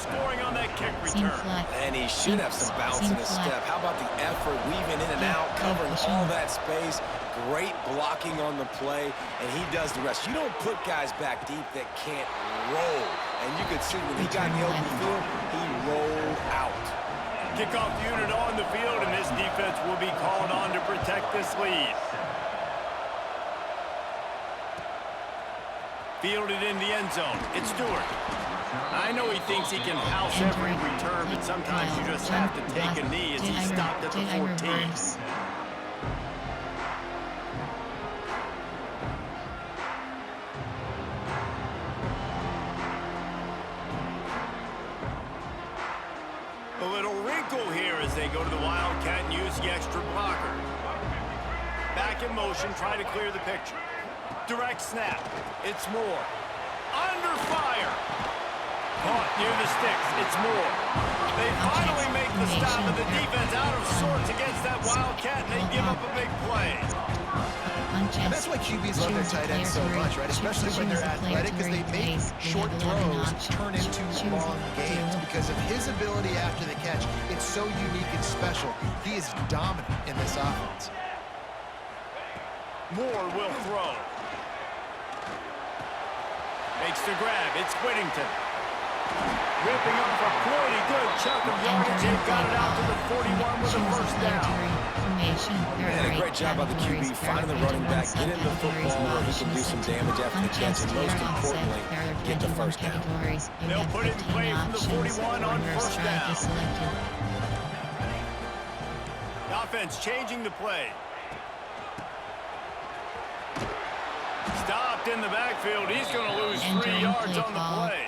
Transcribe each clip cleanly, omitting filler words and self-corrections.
scoring on that kick return. And he should have some bounce in his step. How about the effort, weaving in and out, covering all that space. Great blocking on the play, and he does the rest. You don't put guys back deep that can't roll. And you could see when he got in the open field, he rolled out. Kickoff unit on the field, and this defense will be called on to protect this lead. Fielded in the end zone. It's Stewart. I know he thinks he can house every return, but sometimes you just have to take a knee as he stopped at the 14. A little wrinkle here as they go to the Wildcat and use the extra blocker. Back in motion, try to clear the picture. Direct snap. It's Moore. Under fire. Caught near the sticks. It's Moore. They finally make the stop, and the defense out of sorts against that Wildcat, and they give up a big play. And that's why QBs love their tight ends so much, right? Especially when they're athletic, because they make short throws turn into long games. Because of his ability after the catch, it's so unique and special. He is dominant in this offense. Moore will throw. Makes the grab. It's Whittington. Ripping up a pretty good chunk of yardage. They've got it out to the 41 with a first down. And a great job by the QB finding the running back, get into the football where he can do some damage after the catch, and most importantly, get the first down. They'll put it in play from the 41 on first down. The offense changing the play. Stopped in the backfield. He's going to lose 3 yards on the play.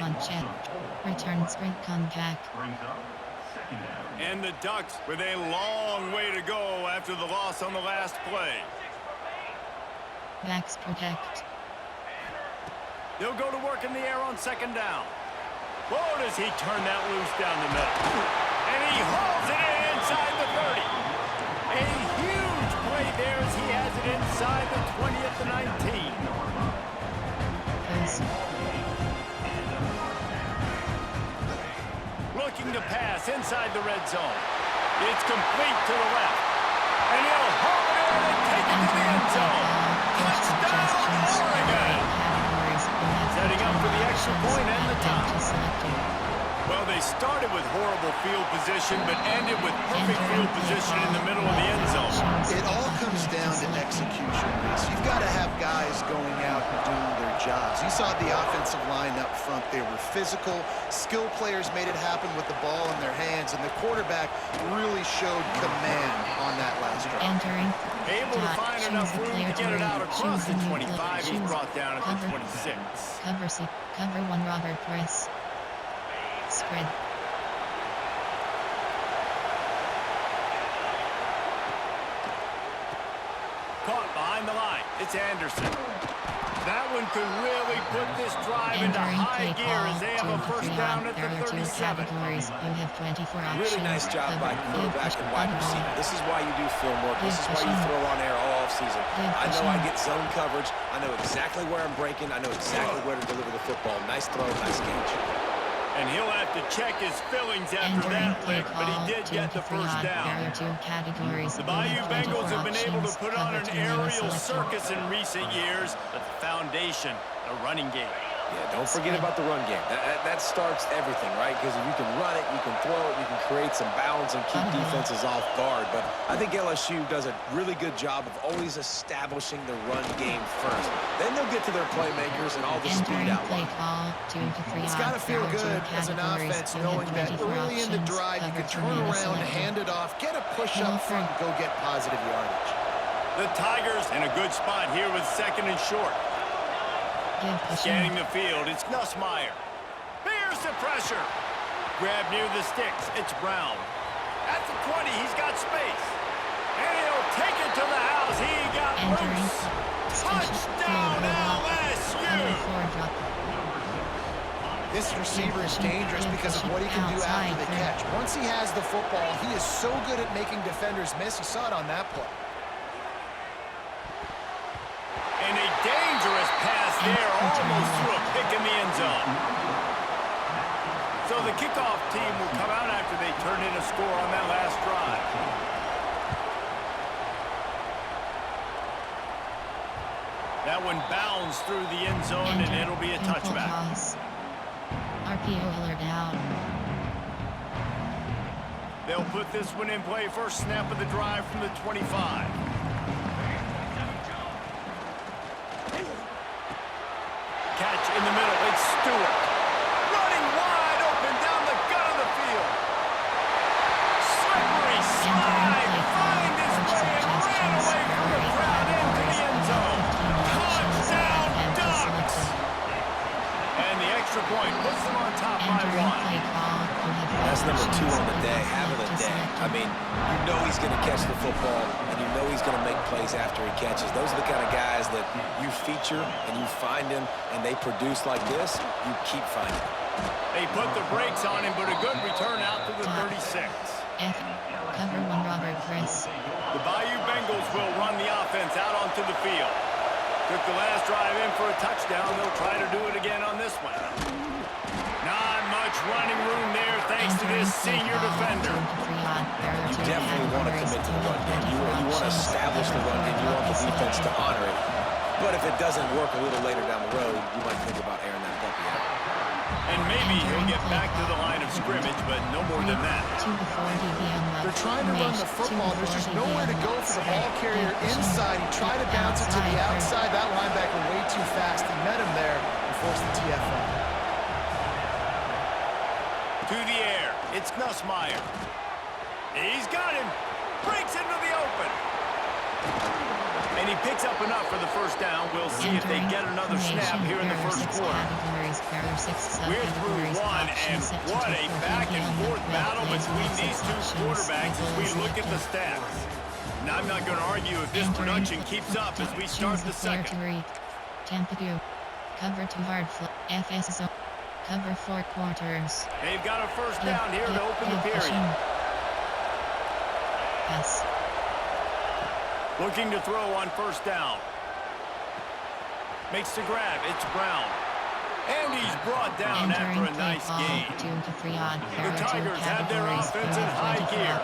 Return sprint contact. And the Ducks with a long way to go after the loss on the last play. Backs protect. They'll go to work in the air on second down. Oh, does he turn that loose down the middle. And he hauls it in inside the 30. A huge play there as he has it inside the 20 at the 19. Looking to pass inside the red zone. It's complete to the left. And he'll haul it in and take it to the end zone. Touchdown, Oregon! Setting up for the extra point and the tie. Well, they started with horrible field position, but ended with perfect field position in the middle of the end zone. It all comes down to execution, Reese. You've got to have guys going out and doing their jobs. You saw the offensive line up front. They were physical. Skill players made it happen with the ball in their hands, and the quarterback really showed command on that last drive. Able to find enough room to get it out across the 25. He's brought down at the 26. Cover 1 Robert Press. Spread. Caught behind the line. It's Anderson. That one could really put this drive into high gear as they have a first down at the 37. Really nice job by quarterback and wide receiver. This is why you do film work. This is why you throw on air all offseason. I know I get zone coverage. I know exactly where I'm breaking. I know exactly where to deliver the football. Nice throw, nice catch. And he'll have to check his fillings after that lick, but he did get the first down. The Bayou Bengals have been able to put on an aerial circus in recent years, but the foundation, the running game. Yeah, don't forget about the run game. That starts everything, right? Because if you can run it, you can throw it, you can create some balance and keep defenses off guard. But I think LSU does a really good job of always establishing the run game first. Then they'll get to their playmakers and all the speed out. It's got to feel good as an offense knowing that early in the drive you can turn around, hand it off, get a push up front, and go get positive yardage. The Tigers in a good spot here with second and short. Scanning the field, it's Nussmeier. Bears the pressure. Grab near the sticks, it's Brown. At the 20, he's got space. And he'll take it to the house. He got loose. Touchdown, LSU! This receiver is dangerous because of what he can do after the catch. Once he has the football, he is so good at making defenders miss. You saw it on that play. And a dangerous pass there, almost threw a pick in the end zone. So the kickoff team will come out after they turn in a score on that last drive. That one bounds through the end zone, and it'll be a touchback. Toss. RPO alert out. They'll put this one in play. First snap of the drive from the 25. Catch in the middle. It's Stewart. Running wide open down the gut of the field. Slippery slide. Find his way and ran away from the crowd into the end zone. Touchdown Ducks. And the extra point puts them on top by one. That's number 2 on the day, having a day. I mean, you know he's going to catch the football, and you know he's going to make plays after he catches. Those are the kind of guys that you feature and you find him, and they produce like this, you keep finding them. They put the brakes on him, but a good return out to the 36. Cover 1 Robert Chris. The Bayou Bengals will run the offense out onto the field. Took the last drive in for a touchdown. They'll try to do it again on this one. Not much running room there thanks to this senior defender. You definitely want to commit to the run game. You want to establish the run game. You want the defense to honor it. But if it doesn't work a little later down the road, you might think about airing that puppy out. And maybe he'll get back to the line of scrimmage, but no more than that. They're trying to run the football. There's just nowhere to go for the ball carrier inside. He tried to bounce it to the outside. That linebacker way too fast. He met him there and forced the TFL. To the air. It's Nussmeier. He's got him. Breaks into the open. And he picks up enough for the first down. We'll see if they get another snap here in the first quarter. We're through one, and what a back-and-forth battle between these two quarterbacks as we look at the stats. Now, I'm not going to argue if this production keeps up as we start the second. Tampa 2. Cover 2 hard FSO. Cover 4 quarters. They've got a first down here to open the period. Pass. Looking to throw on first down. Makes the grab. It's Brown. And he's brought down after a nice gain. The Tigers have their offense in high gear.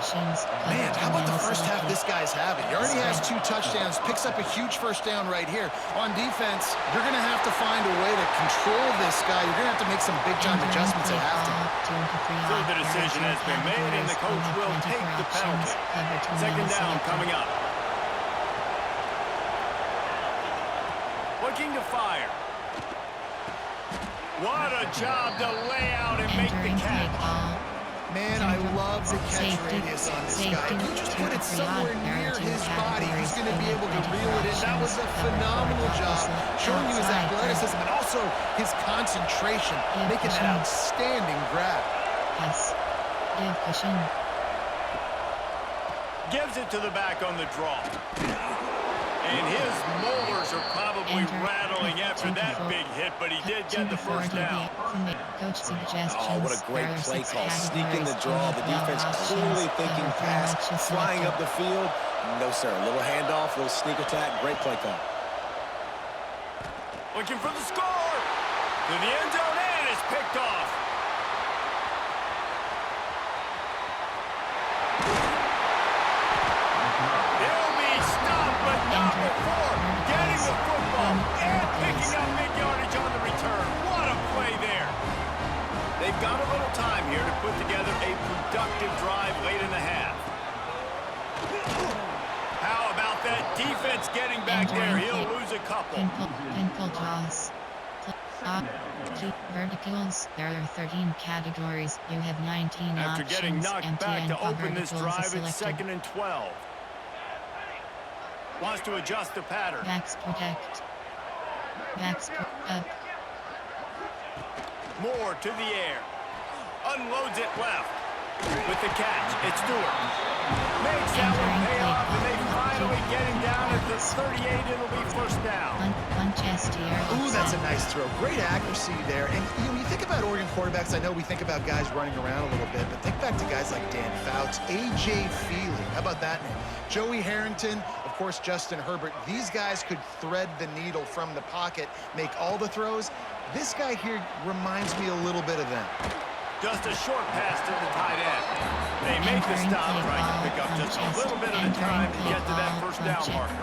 Man, how about the first half this guy's having? He already has 2 touchdowns, picks up a huge first down right here. On defense, you're going to have to find a way to control this guy. You're going to have to make some big-time adjustments at halftime. So the decision has been made, and the coach will take the penalty. Second down coming up. Looking to fire. What a job to lay out and make the catch. Man, I love the catch radius on this guy. If you just put it somewhere near his body, he's going to be able to reel it in. That was a phenomenal job, showing you his athleticism and also his concentration, making that outstanding grab. Yes. Gives it to the back on the draw. And his molars are probably rattling after that big hit, but he did get the first down. Oh, what a great play call. Sneaking the draw. The defense clearly thinking pass, flying up the field. No, sir. A little handoff, a little sneak attack. Great play call. Looking for the score. To the end zone, and it's picked off. Not before getting the football and picking up big yardage on the return. What a play there. They've got a little time here to put together a productive drive late in the half. How about that defense getting back there? He'll lose a couple. Pinple toss. Verticals. There are 13 categories. You have 19 After options. getting knocked back to open this drive, it's selected. 2nd and 12. Wants to adjust the pattern. Backs protect. Backs up. More to the air. Unloads it left. With the catch, it's Stewart. Makes that one pay off, and they finally get him down at the 38. It'll be first down. One chest here. Ooh, that's a nice throw. Great accuracy there. And when you think about Oregon quarterbacks, I know we think about guys running around a little bit, but think back to guys like Dan Fouts, A.J. Feely. How about that name? Joey Harrington, of course, Justin Herbert. These guys could thread the needle from the pocket, make all the throws. This guy here reminds me a little bit of them. Just a short pass to the tight end. They make the stop, trying to pick up just a little bit of the time to get to that first down marker.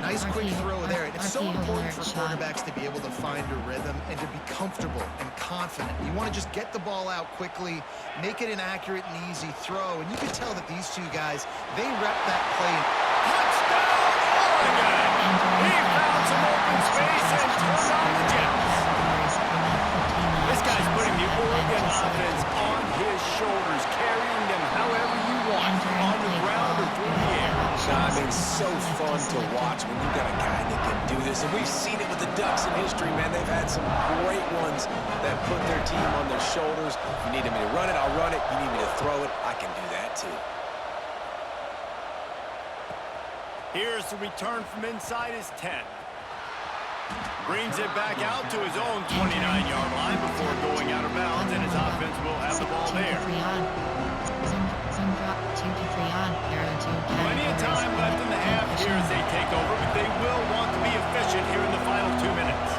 Nice quick throw there. It's so important for quarterbacks to be able to find a rhythm and to be comfortable and confident. You want to just get the ball out quickly, make it an accurate and easy throw. And you can tell that these two guys, they rep that play. Touchdown, Oregon! He found some open space and turned on the Jets. This guy's putting the Oregon offense on his shoulders, carrying them however you want, on the ground or through the air. I mean, so fun to watch when you got a guy that can do this. And we've seen it with the Ducks in history, man. They've had some great ones that put their team on their shoulders. If you need me to run it, I'll run it. You need me to throw it, I can do that too. Here's the return from inside his 10. Brings it back out to his own 29-yard line before going out of bounds, and his offense will have the ball there. Plenty of time left in the half here as they take over, but they will want to be efficient here in the final 2 minutes.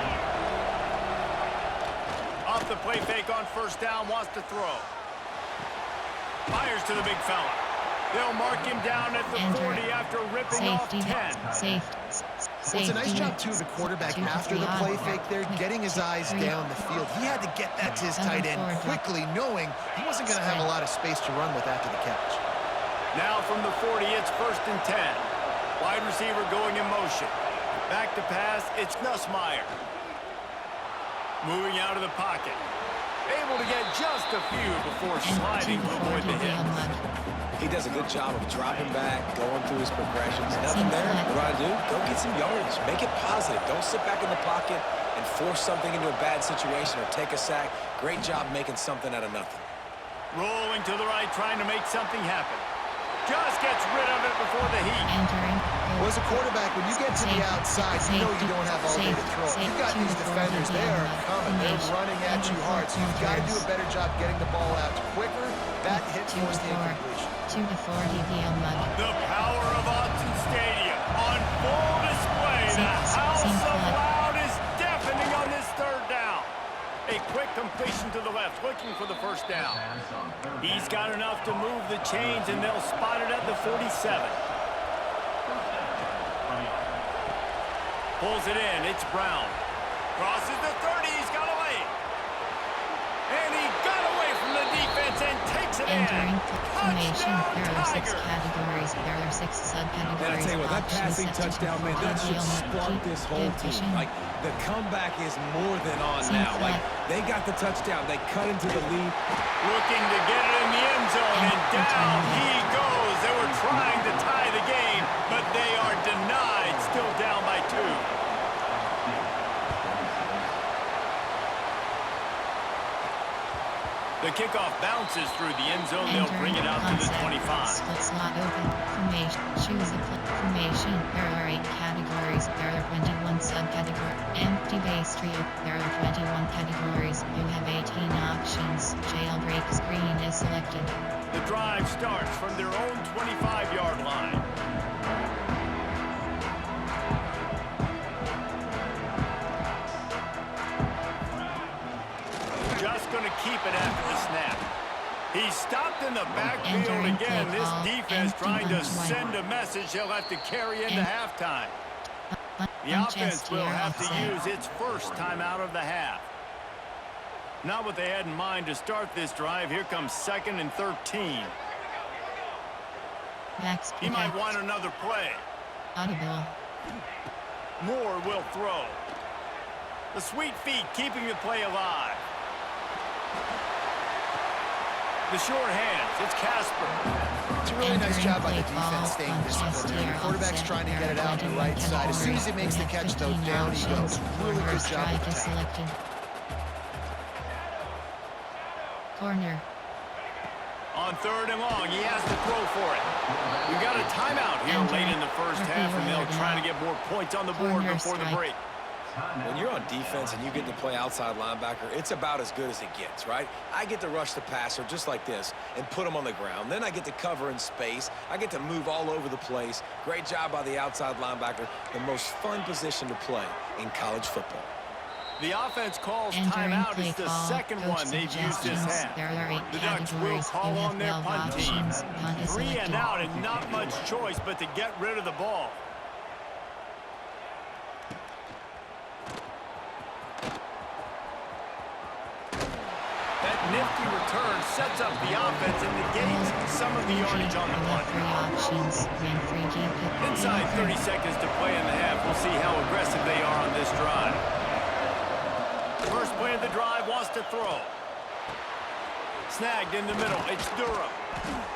Off the play fake on first down, wants to throw. Fires to the big fella. They'll mark him down at the 40 after ripping off 10. Well, it's a nice job, too, of the quarterback after the play fake there, getting his eyes down the field. He had to get that to his tight end quickly, knowing he wasn't going to have a lot of space to run with after the catch. Now from the 40, it's 1st and 10. Wide receiver going in motion. Back to pass, it's Nussmeier. Moving out of the pocket. Able to get just a few before sliding to avoid the hit. He does a good job of dropping back, going through his progressions. Nothing there. What do I do? Go get some yards. Make it positive. Don't sit back in the pocket and force something into a bad situation or take a sack. Great job making something out of nothing. Rolling to the right, trying to make something happen. Just gets rid of it before the heat. Well, as a quarterback, when you get to the outside, you know you don't have all day to throw. You've got these defenders, they are coming. They're running at you hard, so you've got to do a better job getting the ball out quicker. That hit forced the incompletion. The power of Autzen Stadium on full display. The house of loud is deafening on this third down. A quick completion to the left, looking for the first down. He's got enough to move the chains, and they'll spot it at the 47. Pulls it in, it's Brown. Crosses the 30, he's got away. And he got away from the defense and takes it in. Touchdown, Tiger. There are 6 subcategories. And I tell you what, that passing touchdown, man, that should spark this whole team. Like, the comeback is more than on now. Like, they got the touchdown. They cut into the lead. Looking to get it in the end zone, and down he goes. They were trying to tie the game, but they are denied, still down by 2. The kickoff bounces through the end zone. They'll bring it out to the 25. Slot open. Formation. Choose a formation. There are 8 categories. There are 21 subcategories. Empty base trio. There are 21 categories. You have 18 options. Jailbreak screen is selected. The drive starts from their own 25-yard line. Just going to keep it after the snap. He's stopped in the backfield again. This defense trying to send a message he'll have to carry into halftime. The offense will have to use its first timeout of the half. Not what they had in mind to start this drive. Here comes 2nd and 13. He might want another play. Audible. Moore will throw. The sweet feet keeping the play alive. The short hands, it's Casper. It's a really nice job by the defense staying disciplined. The quarterback's trying to get it out to the right side. As soon as he makes the catch, though, down he goes. Really good job with the tackle. Corner. On 3rd and long, he has to throw for it. We've got a timeout here late in the first half, and they'll try to get more points on the board before the break. When you're on defense and you get to play outside linebacker, it's about as good as it gets, right? I get to rush the passer just like this and put him on the ground. Then I get to cover in space. I get to move all over the place. Great job by the outside linebacker. The most fun position to play in college football. The offense calls Entering timeout. play It's the call, second coach one they've used this suggestions. half. There are 8 The Ducks will categories. call You on have their 12 punt team. options. Punt is 3 and selected. out and not much choice but to get rid of the ball. That nifty return sets up the offense and negates some of the yardage on the You have punt. 3 options. Man free keep it. Inside 30 seconds to play in the half. We'll see how aggressive they are on this drive. First play of the drive wants to throw. Snagged in the middle. It's Durham.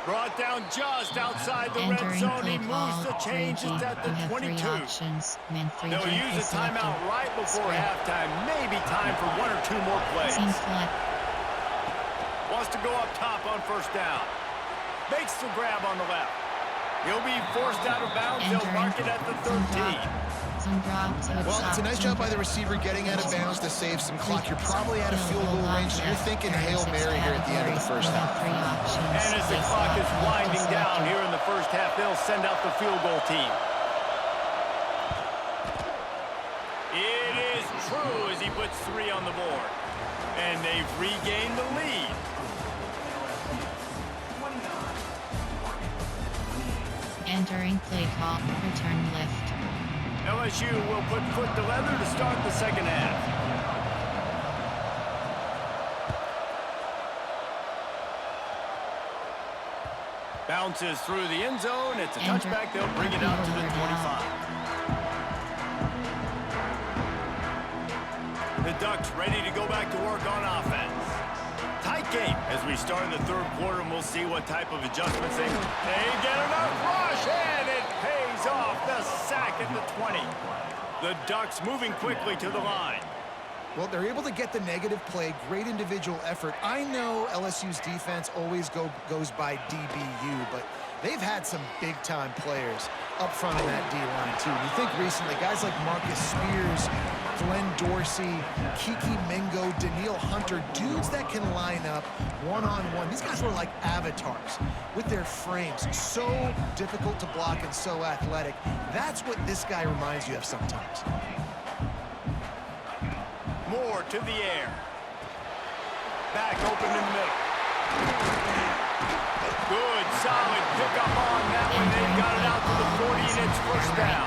Brought down just outside the red Entering zone. play He moves call, the chains. It's at the you have 22. 3 options. Man free They'll keep use is a timeout selected. right before Spread. halftime. Maybe time for 1 or 2 more plays. Team select. Wants to go up top on first down. Makes the grab on the left. He'll be forced out of bounds. They'll mark it at the 13. Some drops. Well, it's a nice job by the receiver getting out of bounds to save some clock. You're probably out of field goal range, so you're thinking Hail Mary here at the end of the first half. And as the clock is winding down here in the first half, they'll send out the field goal team. It is true as he puts 3 on the board. And they've regained the lead. Entering play call. Return lift. LSU will put foot to leather to start the second half. Bounces through the end zone. It's a touchback. They'll bring it out to the 25. The Ducks ready to go back to work on offense. Tight game as we start in the third quarter, and we'll see what type of adjustments they get enough rush, and it pays off. The sack at the 20. The Ducks moving quickly to the line. Well, they're able to get the negative play, great individual effort. I know LSU's defense always goes by DBU, but they've had some big-time players up front in that D-line, too. You think recently, guys like Marcus Spears, Glenn Dorsey, Kiki Mingo, Daniil Hunter, dudes that can line up one-on-one. These guys were like avatars with their frames. So difficult to block and so athletic. That's what this guy reminds you of sometimes. Moore to the air. Back open in the middle. Good, solid pickup on that one. They've got it out to the 40, and it's first down.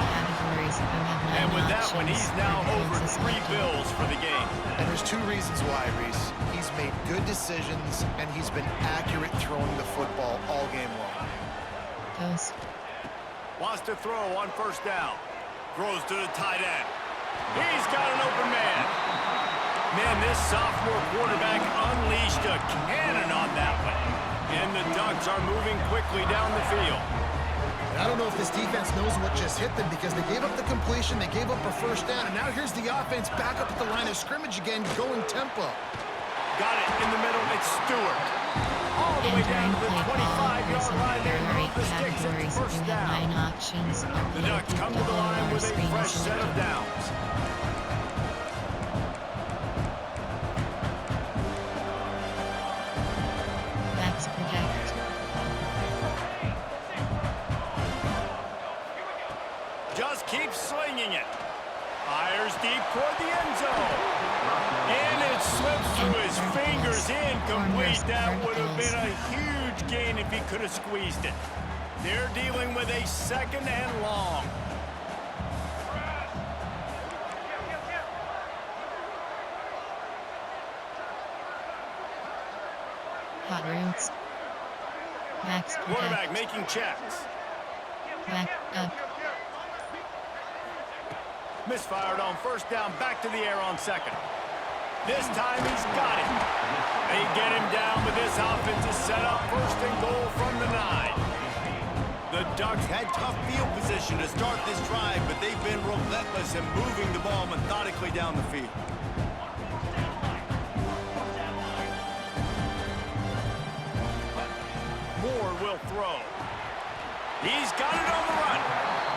And with that one, he's now over 3 bills for the game. And there's 2 reasons why, Reese. He's made good decisions, and he's been accurate throwing the football all game long. Goes. Wants to throw on first down. Throws to the tight end. He's got an open man. Man, this sophomore quarterback unleashed a cannon on that one. And the Ducks are moving quickly down the field. And I don't know if this defense knows what just hit them because they gave up the completion, they gave up a first down, and now here's the offense back up at the line of scrimmage again, going tempo. Got it in the middle. It's Stewart. All the way down to the 25-yard line. They move the sticks at first down. The Ducks come to the line with a fresh set of downs. Backs protect. Just keeps slinging it. Fires deep toward the end zone. And it slips through his fingers, incomplete. That would have been a huge gain if he could have squeezed it. They're dealing with a second and long. Hot routes. Backs Quarterback protect. making checks. Back up. Misfired on first down, back to the air on second. This time he's got it. They get him down, but this offense is set up first and goal from the 9. The Ducks had tough field position to start this drive, but they've been relentless in moving the ball methodically down the field. Moore will throw. He's got it on the run.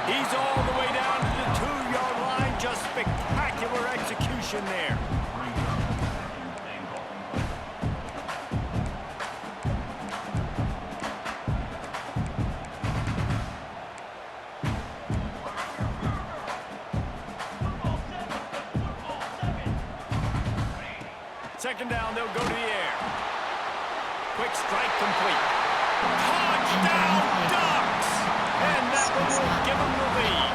He's all the way down to the 2-yard line. Just spectacular execution there. second down, they'll go to the air. Quick strike complete. Touchdown Ducks! And that one will give them the lead.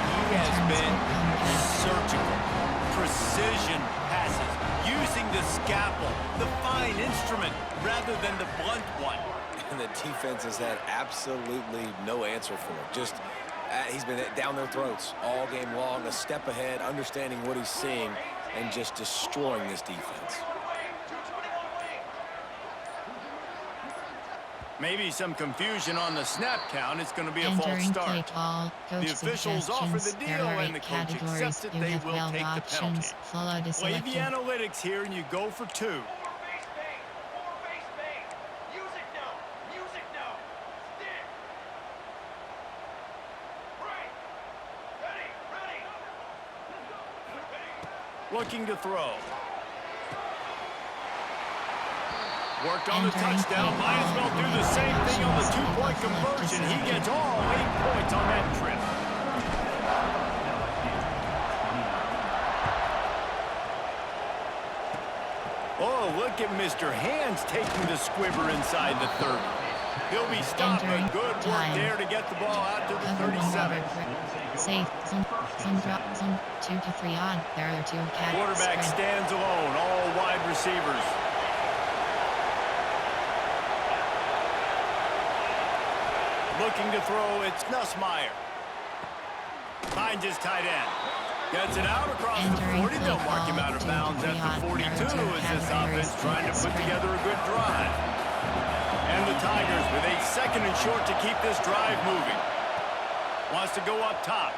He has been surgical, precision passes, using the scalpel, the fine instrument, rather than the blunt one. And the defense has had absolutely no answer for it. Just, he's been down their throats all game long, a step ahead, understanding what he's seeing, and just destroying this defense. Maybe some confusion on the snap count. It's going to be a false Entering play start. call, coach The officials offer the suggestions. There deal, are and the 8 coach categories. accepts it. You They have will 12 take the penalty. options. Follow the Play the selected. analytics here, and you go for 2. Looking to throw. Worked on the Entering touchdown. play Might as well do the same thing on the options. 2-point conversion. He gets all 8 points on that trip. Oh, look at Mr. Hands taking the squibber inside the 30. He'll be stopped, Entering but good work time. there to get the ball out to the Cover 37. Safe. Some drop. Some 2 to 3 on. There are 2 categories. Quarterback stands alone, all wide receivers. Looking to throw, it's Nussmeier. Finds his tight end. Gets it out across Entering the 40. They'll mark him out of bounds at the 42 as this offense trying to put together a good drive. And the Tigers with a second and short to keep this drive moving. Wants to go up top.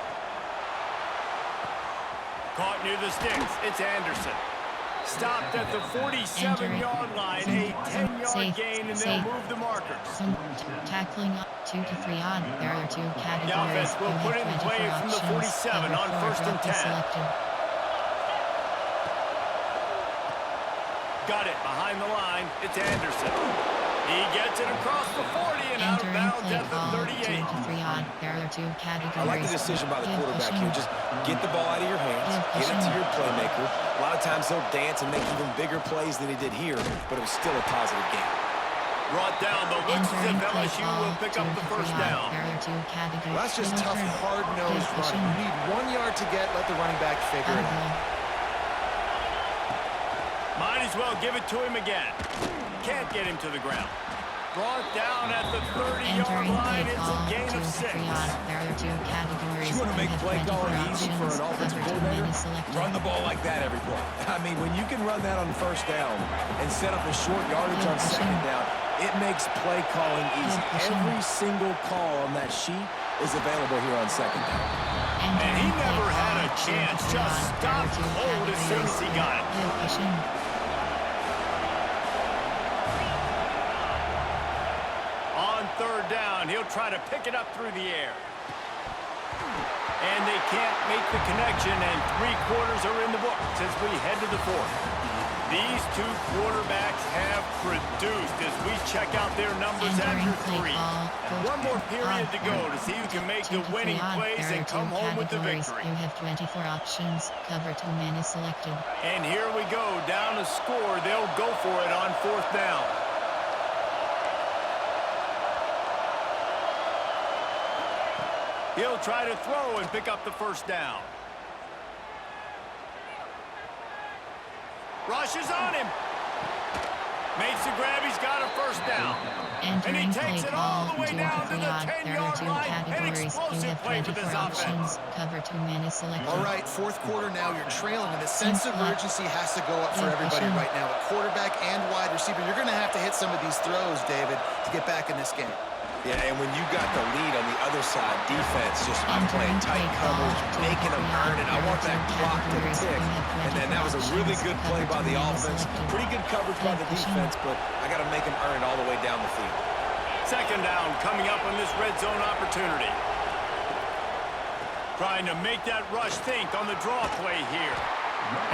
Caught near the sticks. It's Anderson. Stopped at the 47-yard line. A 10-yard gain, and they'll move the markers. Some tackling up 2 to 3 on. There are 2 categories. The offense will You put have it in 24 play from the options. 47 Cover on four, first and drop is 10. selected. Got it behind the line. It's Anderson. He gets it across the 40 and out of Entering bounds play at the call 38. 2 to 3 on. There are 2 categories. I like the decision by the Give quarterback pushing. here. Just get the ball out of your hands, get it to your playmaker. A lot of times he'll dance and make even bigger plays than he did here, but it was still a positive game. Brought down, but looks as Entering if play LSU call will pick 2 up to the 3 first on. down. There are 2 categories. Well, that's just Middle tough, turn. hard-nosed Give running. pushing. You need 1 yard to get, let the running back figure it out. Might as well give it to him again. Can't get him to the ground. Brought down at the 30-yard Entering line. play It's a call gain 2 of to 6. 3 on. There are 2 categories. You want to make have play 24 calling easy for an options. offensive Cover 2 coordinator? minutes selected. Run the ball like that every play. I mean, when you can run that on first down and set up a short yardage on second down, it makes play calling easy. Every single call on that sheet is available here on second down. And he Entering play never had call a 2 to chance. 3 Just on. There are stopped 2 cold as soon as he got it. Give pushing. On third down, he'll try to pick it up through the air. And they can't make the connection, and 3/4 are in the books as we head to the fourth. These 2 quarterbacks have produced as we check out their numbers Entering after play 3. call. One more period to go to see who can make 2 the to 3 winning on. plays There and are 2 come home with the categories. victory. You have 24 options. Cover 2 minutes selected. And here we go, down to score. They'll go for it on fourth down. He'll try to throw and pick up the first down. Rushes on him. Makes the grab. He's got a first down. And he Entering play takes it all call the way 2 down to to 3 the on. There are 10-yard 2 line. An categories. You explosive have play for 24 this offense. options. Cover 2 minutes selected. All right, fourth quarter now, you're trailing, and the sense of urgency has to go up for Yeah, everybody pushing. right now. A quarterback and wide receiver, you're going to have to hit some of these throws, David, to get back in this game. Yeah, and when you got the lead on the other side, defense just Entering playing tight play call coverage, 2 to making them 3 on. earn it. I There want are that 2 clock to categories. tick. You have And then 24 that was a really options. good play Cover by 2 the minutes offense. selected. Pretty good coverage by the Pushing. defense, but I got to make them earn it all the way down the field. Second down coming up on this red zone opportunity. Trying to make that rush think on the draw play here.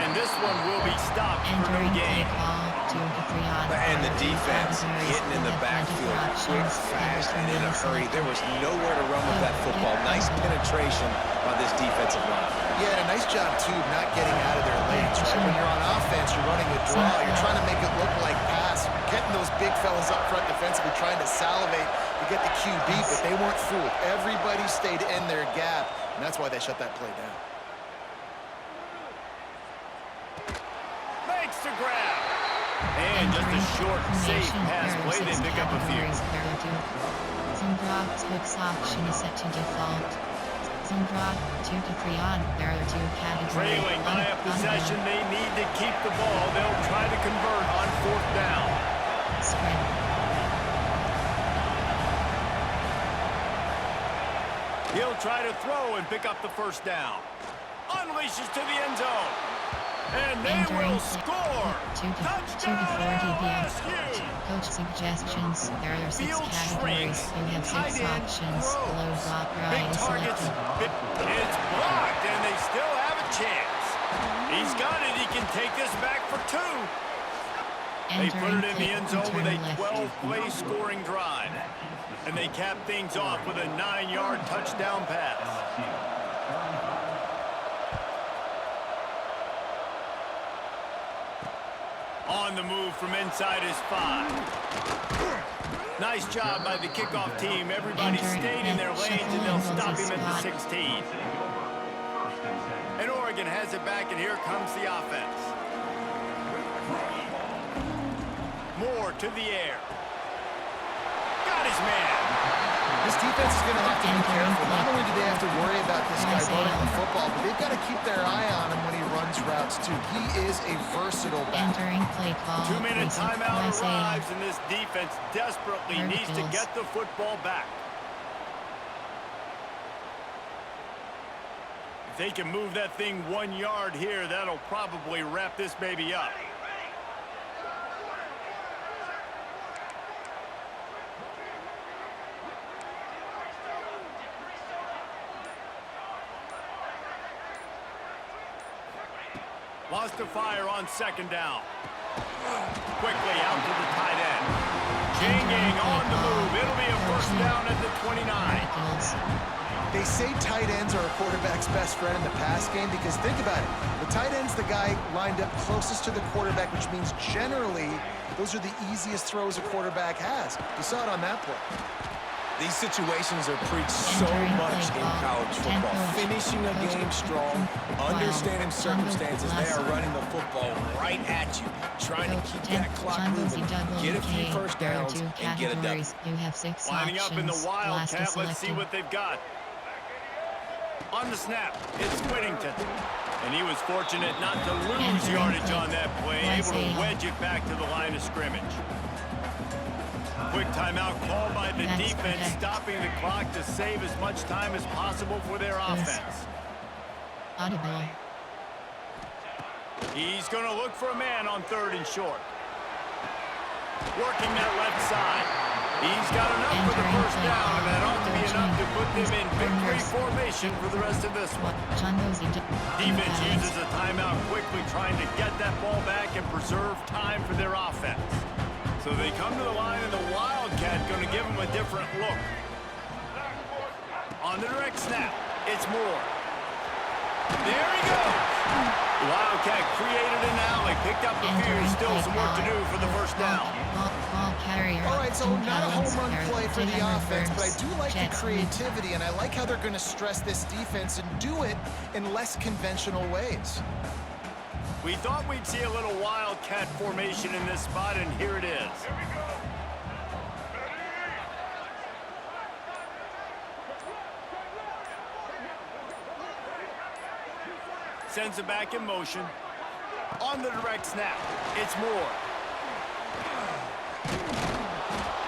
And this one will be stopped for no Entering play gain. call 2 to 3 on. And the There are 2 defense categories. hitting in You the have 24 backfield quick, options. Cover fast, 2 and in a minutes hurry. selected. There was nowhere to run with that football. Nice penetration by this defensive line. Yeah, and a nice job, too, of not getting out of their lanes, right? When you're on offense, you're running a draw. You're trying to make it look like pass. Getting those big fellas up front defensively, trying to salivate to get the QB, but they weren't fooled. Everybody stayed in their gap, and that's why they shut that play down. Makes the grab. And just a short, safe pass play. They pick up a few. Some drops hooks option is set to default. Some drop 2 to 3 on. There are 2 categories. Trailing by a possession, they need to keep the ball. They'll try to convert on 4th down. Spread. He'll try to throw and pick up the 1st down. Unleashes to the end zone. And they will score. 2 to 4 Touchdown, dBm. LSU. Coach suggestions. There are 6 Field categories. shrinks, You have 6 tight end, options. throws, Low block big right is targets. selected. It's blocked, and they still have a chance. He's got it. He can take this back for 2. They put it in the end zone with a 12-play scoring drive. And they cap things off with a 9-yard touchdown pass. On the move from inside his 5. Nice job by the kickoff team. Everybody stayed in their lanes, and they'll stop him at the 16. And Oregon has it back, and here comes the offense. Moore to the air. Got his man. This defense is going to have to be careful. Not only do they have to worry about this guy running the football, but they've got to keep their eye on him when he runs routes, too. He is a versatile back. Entering play call. 2-minute timeout USA. arrives, and this defense desperately needs to get the football back. If they can move that thing 1 yard here, that'll probably wrap this baby up. Lost to fire on 2nd down. Quickly out to the tight end. Changing on the move. It'll be a 1st down at the 29. They say tight ends are a quarterback's best friend in the pass game because think about it. The tight end's the guy lined up closest to the quarterback, which means generally those are the easiest throws a quarterback has. You saw it on that play. These situations are preached so much in college football. Finishing a game strong, understanding circumstances. They are running the football right at you, trying to keep that clock moving, get a few 1st downs, and get a W. You have 6 Lining up in the options. Wildcat. Let's see what they've got. On the snap, it's Whittington. And he was fortunate not to lose yardage on that play, able to wedge it back to the line of scrimmage. Quick timeout called by the defense, stopping the clock to save as much time as possible for their offense. Audible. He's going to look for a man on 3rd and short. Working that left side. He's got enough for the 1st down, and that ought to be enough to put them in victory formation for the rest of this one. Defense uses a timeout quickly, trying to get that ball back and preserve time for their offense. So they come to the line, and the Wildcat going to give them a different look. On the direct snap, it's Moore. There he goes. The Wildcat created an alley, picked up a few, still some work to do for the 1st down. All right, so not a home run play for the offense, but I do like the creativity, and I like how they're going to stress this defense and do it in less conventional ways. We thought we'd see a little Wildcat formation in this spot, and here it is. Sends it back in motion. On the direct snap, it's Moore.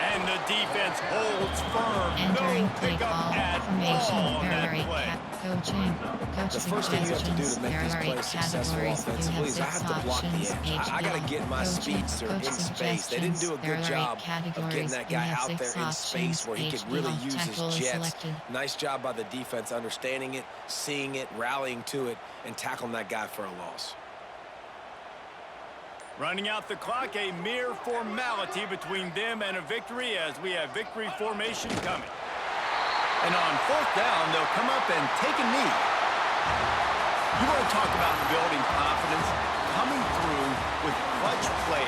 And the defense holds firm. No pickup at all on that play. Coaching. Coach The first thing you have to do to make these plays successful offensively is I have to block the edge. I got to get my speedster in space. They didn't do a good job of getting that guy out there in space where he could really use his jets. Nice job by the defense understanding it, seeing it, rallying to it, and tackling that guy for a loss. Running out the clock, a mere formality between them and a victory as we have victory formation coming. And on 4th down, they'll come up and take a knee. You want to talk about building confidence, coming through with clutch play.